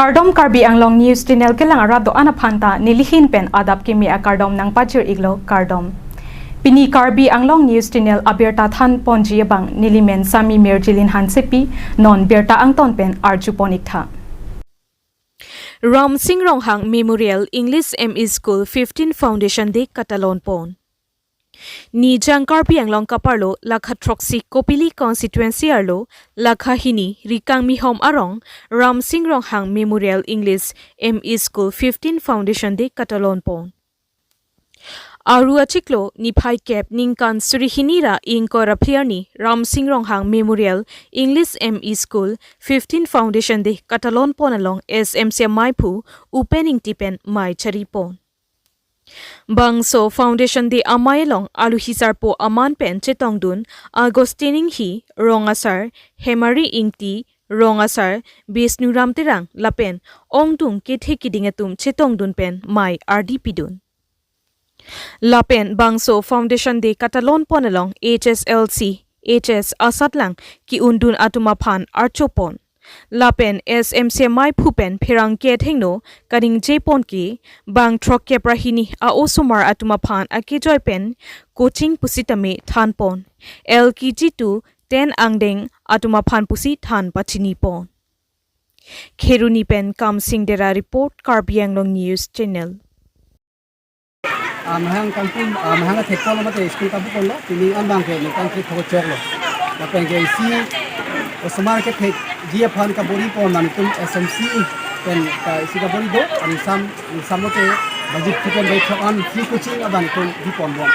Kardom Karbi Anglong News Channel ke lang arado anaphanta nilihin pen adap kimi a Kardom nang pachir iglo Kardom. Pini Karbi Anglong News Channel abirta than ponji bang nilimen sami merjilin hansepi non berta angton pen arjuponik tha. Ram Singh Ronghang Memorial English ME School 15 Foundation Day Katalon Pon. Ni Jangkar Pianglong Kaparlo Lakha Troxy Kopili Constituency Arlo Lakha Hini Rikang Mihom Arong Ram Singh Ronghang Memorial English ME School 15 Foundation Day Katalon Pon. Arua Chiklo ni Pai Kep Ningkan Surihinira Inkora Pliarni Ram Singh Ronghang Memorial English ME School 15 Foundation Day Katalon Pon along SMC Maipu Upening Tipen Mai Charipon. Bangso Foundation Day Amayalong Aluhisar po Aman Pen Chetongdun Agostining Hi Rongasar Hemari Ingti Rongasar Bisnuram Tirang Lapen Ongdung Kithekidingatum Chetongdun Pen Mai RDP Dun. Lapen Bangso Foundation Day Katalon Ponalong HSLC HS Asatlang Ki Undun Atumaphan Archopon. Lapen SMC Mai Pupen Pirang Kethengno Karing Japon ki Bang Trok Keprahini A Osumar Atumaphan Akijoy Pen Coaching Pusitame Thanpon LKG2 10 Angdeng Atumaphan Pusi Than Pachini Pon. Kheruni Pen Kam Singh Dera Report Karbi Anglong News Channel. Mahang kampung mahang thekol mate school ka bukol lo tini an bang ke kan thek thok chok lo lapen ke si osmar ke thek dia phan ka bori pon man tum SMC pen ka si ka bori do ani sam mote budget thiken bai thok an free coaching aban tum di pon bo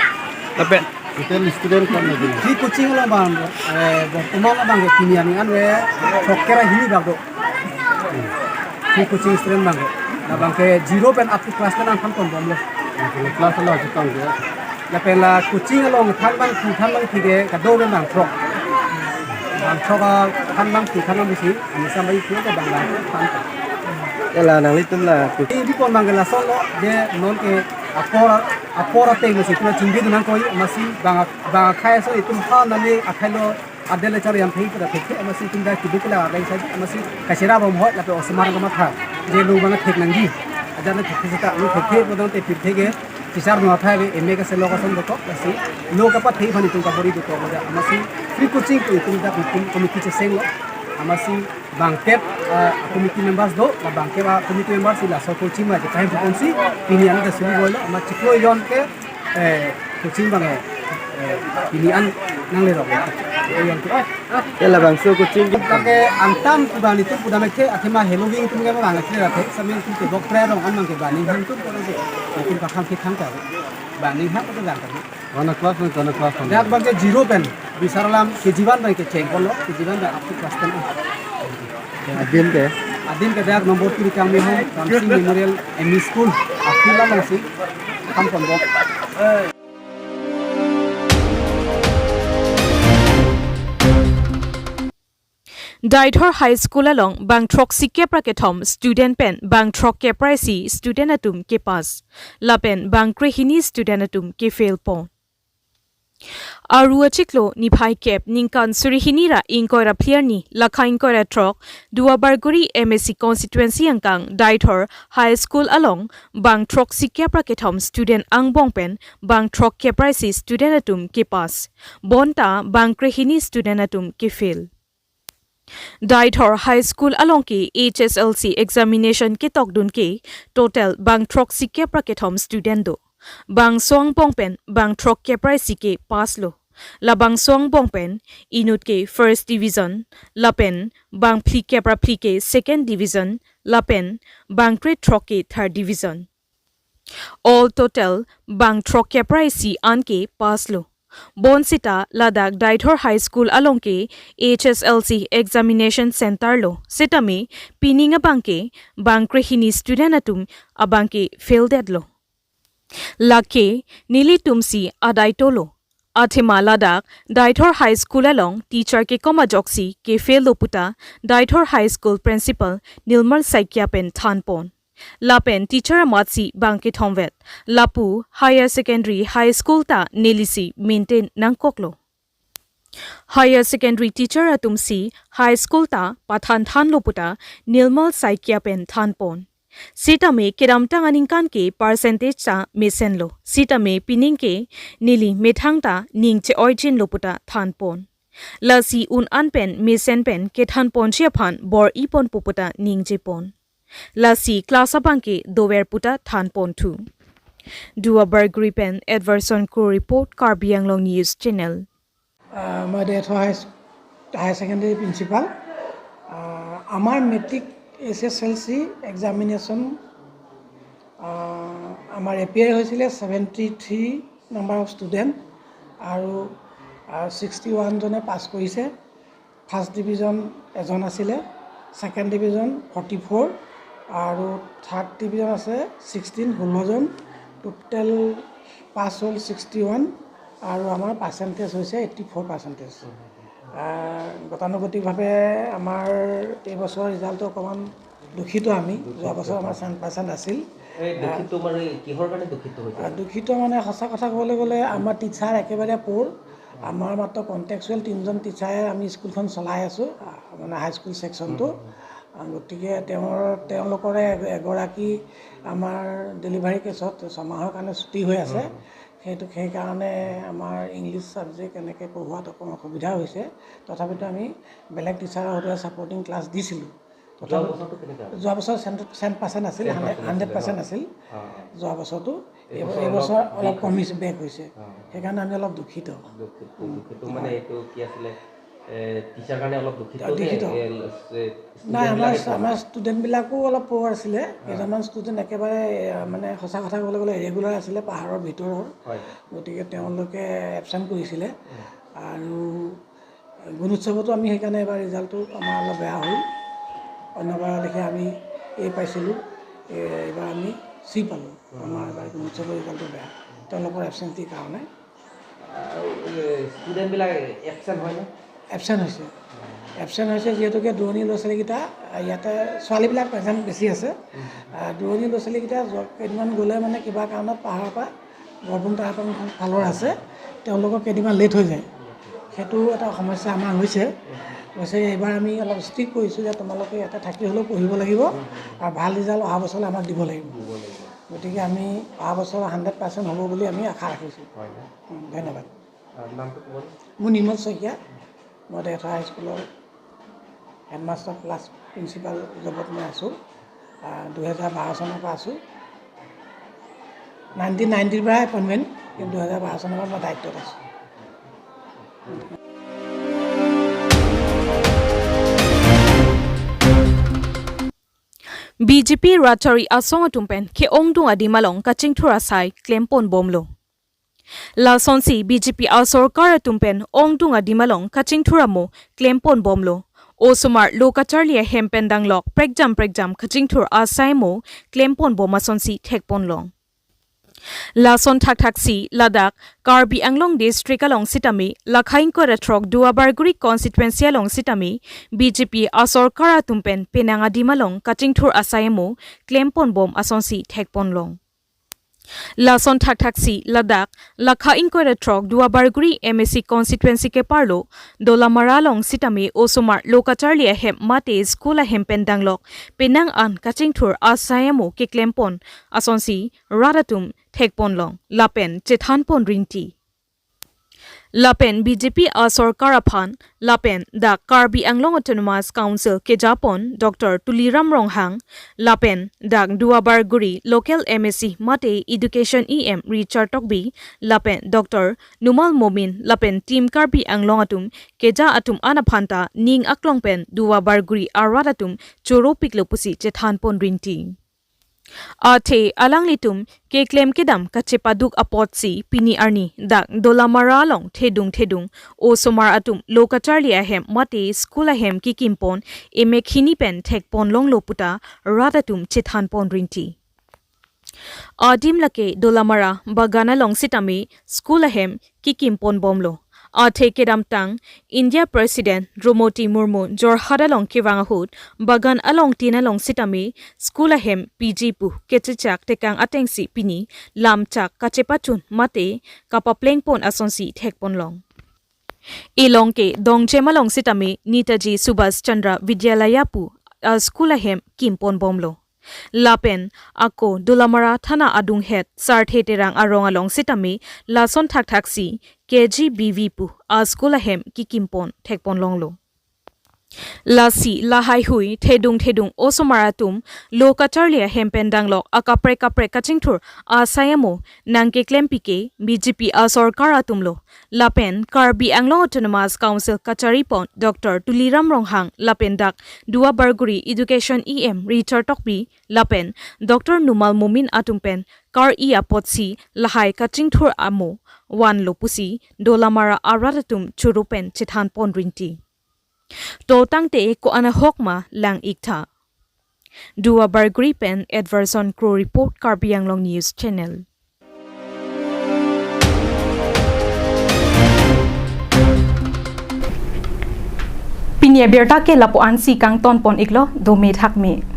lapen hotel student kon lagi free coaching lo bang bortoman bang ke tini an we thok kera hini bag do free coaching student bang na bang ke 0 pen up to class 10 an kon bom lo class lo chitang de la pela coaching along than bang thige ka do ben bang trok bang trok than bang thi than bang si ani sambai thu ka bang bang than ela nang litum la di pon bang la so lo de non ke apora te mo si tu chingbi nang koi masi bang khai so itum kha na ni akhalo adele char yam thei pra thek amasi tum da kidukla gai sai amasi kasira bom ho la pe osmar ga ma tha je lu bang thek nang gi adana thekita lu thek bodon te pir thege tisar no tha be eme ka se location do to asi lo ka pa thei phani tum ka bori do to ga amasi free coaching to tum da committee che seng lo amasi bangkep committee members do la bangkep committee members la so coaching ma je time to konsi pinian ka sulu bolo ama chiklo yon ke coaching bang pinian nang le ro yon ke ela bang so coaching ka ke antam kubani tu pudame ke athema heloving tum ga bang ke ra the samin tum ke bok pre rong an mang ke bani han tu ko ke tum ka kham ke kham ka bani ha ko ga ka wana class dak bang ke 0 pen bisaralam ke jiban bang ke cheng ko lo ke jiban da up to class 10 adin ke dak nomor 3 kang me ho Ramsing Memorial ME School afila lang si kam kon bok Daithor High School along Bang Trok Sikke Prakethom Student Pen Bang Trok ke Praisi Student Atum ke Pass Lapen Bang Krehini Student Atum ke Fail Pon. Arua Chiklo ni Pai Kep Ningkan Surihinira Inkora Pliarni Lakha Inkora Trok Dua Barguri MSC Constituency Angkang Daithor High School along Bang Trok Sikke Prakethom Student Angbong Pen Bang Trok ke Praisi Student Atum ke Pass Bonta Bang Krehini Student Atum ke Fail. Daithor High School along ki HSLC examination ki tokdun ki total bang trok sikke prakethom student do bang song pongpen bang trok ke price ke pass lo la bang song pongpen inut ke first division lapen bang pli ke pra pli ke second division lapen bang kre trok ke third division all total bang trok ke price an ke pass lo Bonsita Ladakh Daithor High School along ke HSLC examination center lo sitame pininga bangke bangkrehini student atum abangke failed lo lake nili tumsi adaitolo athema Ladakh Daithor High School along teacher ke koma joksi ke fail lo puta Daithor High School principal Nilmal Saikya pen thanpon Lapen teacher Matsi Bangke Thomvet Lapu Higher Secondary High School ta Nelisi maintain Nangkoklo Higher secondary teacher atum si high school ta pathan than loputa nilmal saikia pen than pon. Sita me kiram tang aningkan ke percentage ta mesen lo. Sita me pining ke nili methang ta ning che origin loputa than pon. La si un an pen mesen pen ke than pon chia phan bor ipon puputa ning je pon. La si class abang ke dover puta than pon tu. Dua Burgri pen Edverson ko report Karbiang Long News Channel. মই death higher secondary principal আমাৰ matric SSLC examination আমাৰ appear হৈছিলে 73 number of student আৰু 61জনে পাছ কৰিছে first division এজন আছিলে second division 44 আৰু third division আছে 16জন টোটেল পাছ হ'ল 61 আৰু আমাৰ পাৰ্চেণ্টেজ হৈছে 84%। গতানুগতিকভাৱে আমাৰ এইবছৰ ৰিজাল্টটো অকণমান দুখিত আমি যোৱা বছৰ আমাৰ 100% আছিল। দুখিত মানে সঁচা কথা ক'বলৈ গ'লে আমাৰ টিচাৰ একেবাৰে প'ৰ আমাৰ মাত্ৰ কণ্টেক্সুৱেল 3জন টিচাৰে আমি স্কুলখন চলাই আছোঁ মানে হাইস্কুল ছেকশ্যনটো গতিকে তেওঁলোকৰে এগৰাকী আমাৰ ডেলিভাৰী কেছত 6 মাহৰ কাৰণে ছুটি হৈ আছে সেইকাৰণে আমাৰ ইংলিছ ছাবজেক্ট এনেকৈ পঢ়োৱাত অকণমান অসুবিধা হৈছে তথাপিতো আমি বেলেগ টিচাৰৰ সৈতে ছাপৰ্টিং ক্লাছ দিছিলোঁ যোৱা বছৰ 100% আছিল 100% আছিল যোৱা বছৰটো এইবছৰ অলপ কমিছে বেক হৈছে সেইকাৰণে আমি অলপ দুখিত মানে এইটো কি আছিলে টিচাৰ কাৰণে অলপ দুখিত নাই আমাৰ ষ্টুডেণ্টবিলাকো অলপ প'ৰ আছিলে কেইজনমান ষ্টুডেণ্ট একেবাৰে মানে সঁচা কথা ক'বলৈ গ'লে ৰেগুলাৰ আছিলে পাহাৰৰ ভিতৰৰ গতিকে তেওঁলোকে এবচেণ্ট কৰিছিলে আৰু গুণোৎসৱতো আমি সেইকাৰণে এবাৰ ৰিজাল্টটো আমাৰ অলপ বেয়া হ'ল অন্যবাৰৰ লেখীয়া আমি পাইছিলোঁ এইবাৰ আমি চি পালোঁ আমাৰ এবাৰ গুণোৎসৱৰ ৰিজাল্টটো বেয়া তেওঁলোকৰ এবচেণ্টিৰ কাৰণে ষ্টুডেণ্টবিলাক এবচেণ্ট হৈছে যিহেতুকে দূৰণি ল'ৰা ছোৱালীকেইটা ইয়াতে ছোৱালীবিলাক প্ৰেজেণ্ট বেছি আছে দূৰণি ল'ৰা ছোৱালীকেইটা কেইদিনমান গ'লে মানে কিবা কাৰণত পাহাৰৰ পৰা বৰপুং তাহাঁতৰ ফালৰ আছে তেওঁলোকৰ কেইদিনমান লেট হৈ যায় সেইটো এটা সমস্যা আমাৰ হৈছে এইবাৰ আমি অলপ ষ্ট্ৰিক্ট কৰিছোঁ যে তোমালোকে ইয়াতে থাকি হ'লেও পঢ়িব লাগিব আৰু ভাল ৰিজাল্ট অহা বছৰলৈ আমাক দিব লাগিব গতিকে আমি অহা বছৰ 100% হ'ব বুলি আমি আশা ৰাখিছোঁ ধন্যবাদ মোৰ নিৰ্মল শইকীয়া মই ডেথ হাইস্কুলৰ হেডমাষ্টাৰ প্লাছ প্ৰিন্সিপাল জবত মই আছোঁ 2012 চনৰ পৰা আছোঁ 1990 পৰা এপইণ্টমেণ্ট কিন্তু 2012 চনৰ পৰা মই দায়িত্বত আছোঁ BJP Ratari Asong Atumpen ke Ongdung Adimalong Kaching Thurasai Klempon Bomlo. La Sonsi BJP Asor Atumpen Ongdung Adimalong Kaching Thuramo Klempon Bomlo. O Sumar Lokacharlia Hempendang Lok Pregjam Kaching Thur Asaimo Klempon Boma Sonsi Tekpon Long. Lason Taksi Ladakh Karbi Anglong District along Sitami Lakhain Koratrok Duabarguri constituency along Sitami BJP Asor Karatumpen Penanga Dimalong Kaching Thur Asaimo Klempon Bom Asonsi Tekpon Long. Lason Taksi Ladakh Lakhain Koratrok Duabarguri MSC constituency ke parlo Dolamara long Sitami Osomar Lokacharlia Hem Mate School Hempendang Lok Penang An Kaching Thur Asaimo ke Klempon Asonsi Radatum Tekpon Long Lapen Chethanpon Rinti Lapen BJP Asor Karaphan Lapen da Karbi Anglong Autonomous Council ke Japon Dr. Tuliram Ronghang Lapen da Duabarguri Local MSc Mate Education EM Richard Tokbi Lapen Dr. Numal Momin Lapen Team Karbi Anglong Atum Keja Atum Anaphanta Ning Aklongpen Duabarguri Aradatum Choro Piklopusi Chethanpon Rinti Ate alanglitum ke claim kedam kachepaduk apotsi pini arni dak dolamara long thedung o somar atum lokacharlia hem mate school hem kikimpon emekhini pen thekpon long loputa radatum chethanpon rinti Adim lake dolamara bagana long sitami school hem kikimpon bomlo Ate kedam tang India President Dromoti Murmu Jorhada long Kivangahut Bagan along Tina long Sitami School ahem PG Pu Ketchak Tekang Atengsi Pini Lamchak Kachepachun Mate Kapaplengpon Asonsi Thekpon long Ilong ke dong chemalong sitami Nitaji Subhas Chandra Vidyalaya pu school ahem kimpon bomlo. Lapen ako Dulamara Thana Adung het Sarthe terang arong along sitami Lason thak thaksi KGBV pu school ahem ki kimpon thekpon longlo. Lasi lahai hui thedung osomaratum lokatarlia hempendang lok akapre kachingthur asayamo nangke klempike BJP asarkar atumlo lapen Karbi Anglong Autonomous Council Kacharipon Dr. Tuliram Ronghang lapen dak Dua Barguri Education EM Richard Tokbi lapen Dr. Numal Mumin atumpen Kar Ia Potsi lahai kachingthur amo wan lopusi dolamara aratatum churupen chithan pondrinti to tangte ko ana hokma lang ikta. Dua Barguri pen Edverson Crow Report Karbi Anglong News Channel. Pinya berta ke lapuan si kang ton pon iklo do me thak me.